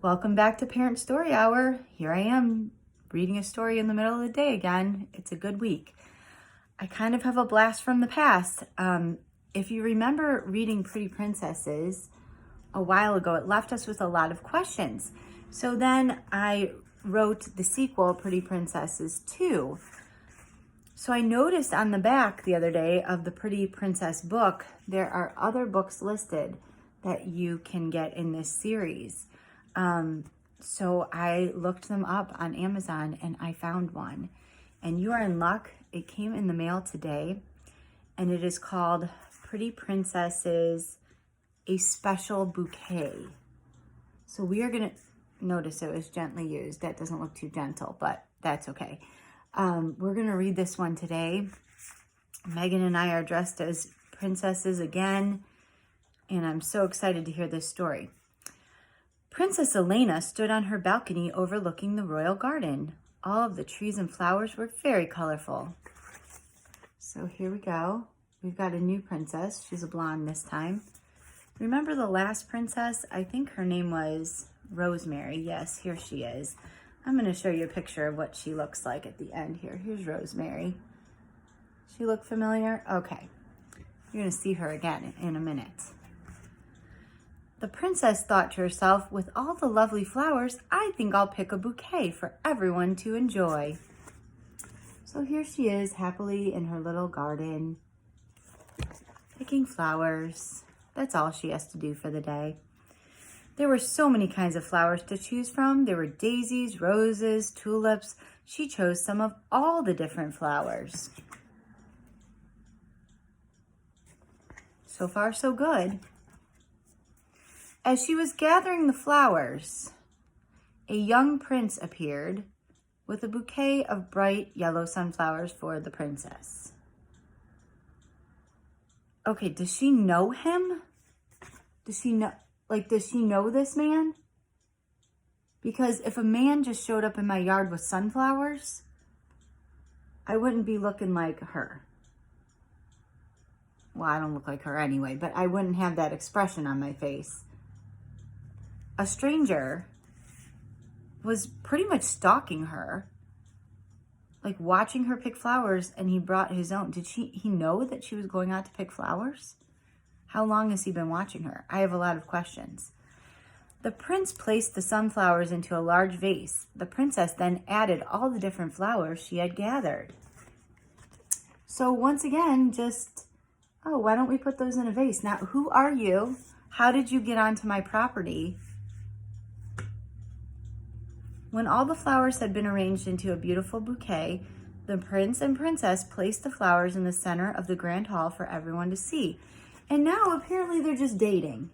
Welcome back to Parent Story Hour. Here I am reading a story in the middle of the day again. It's a good week. I kind of have a blast from the past. If you remember reading Pretty Princesses a while ago, it left us with a lot of questions. So then I wrote the sequel, Pretty Princesses 2. So I noticed on the back the other day of the Pretty Princess book, there are other books listed that you can get in this series. So I looked them up on Amazon and I found one. And you are in luck. It came in the mail today and it is called Pretty Princesses, A Special Bouquet. So we are going to notice it was gently used. That doesn't look too gentle, but that's okay. We're going to read this one today. Megan and I are dressed as princesses again, and I'm so excited to hear this story. Princess Elena stood on her balcony overlooking the royal garden. All of the trees and flowers were very colorful. So here we go. We've got a new princess. She's a blonde this time. Remember the last princess? I think her name was Rosemary. Yes, here she is. I'm going to show you a picture of what she looks like at the end here. Here's Rosemary. She look familiar? Okay. You're going to see her again in a minute. The princess thought to herself, with all the lovely flowers, I think I'll pick a bouquet for everyone to enjoy. So here she is, happily in her little garden, picking flowers. That's all she has to do for the day. There were so many kinds of flowers to choose from. There were daisies, roses, tulips. She chose some of all the different flowers. So far, so good. As she was gathering the flowers, a young prince appeared with a bouquet of bright yellow sunflowers for the princess. Okay, does she know him? Does she know this man? Because if a man just showed up in my yard with sunflowers, I wouldn't be looking like her. Well, I don't look like her anyway, but I wouldn't have that expression on my face. A stranger was pretty much stalking her, like watching her pick flowers, and he brought his own. Did he know that she was going out to pick flowers? How long has he been watching her? I have a lot of questions. The prince placed the sunflowers into a large vase. The princess then added all the different flowers she had gathered. So once again, why don't we put those in a vase? Now, who are you? How did you get onto my property? When all the flowers had been arranged into a beautiful bouquet, the prince and princess placed the flowers in the center of the grand hall for everyone to see. And now apparently they're just dating.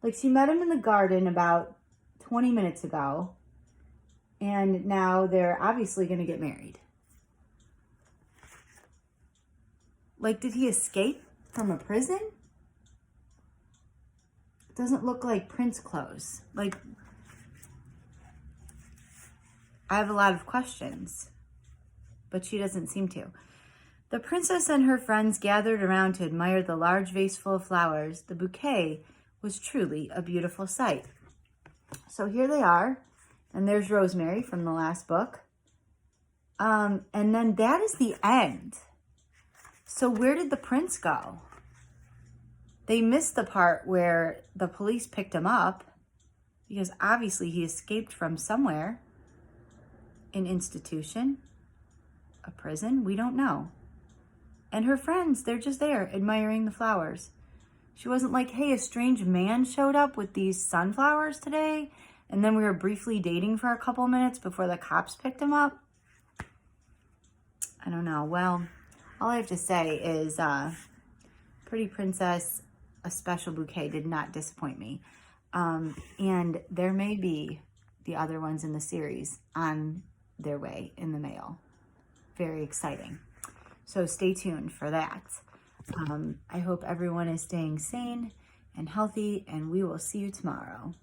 Like she met him in the garden about 20 minutes ago. And now they're obviously going to get married. Like, did he escape from a prison? It doesn't look like prince clothes. Like, I have a lot of questions, but she doesn't seem to. The princess and her friends gathered around to admire the large vase full of flowers. The bouquet was truly a beautiful sight. So here they are, and there's Rosemary from the last book. And then that is the end. So where did the prince go? They missed the part where the police picked him up because obviously he escaped from somewhere. An institution, a prison, we don't know. And her friends, they're just there admiring the flowers. She wasn't like, hey, a strange man showed up with these sunflowers today, and then we were briefly dating for a couple minutes before the cops picked him up. I don't know. Well, all I have to say is Pretty Princess, A Special Bouquet did not disappoint me. And there may be the other ones in the series on their way in the mail. Very exciting. So stay tuned for that. I hope everyone is staying sane and healthy, and we will see you tomorrow.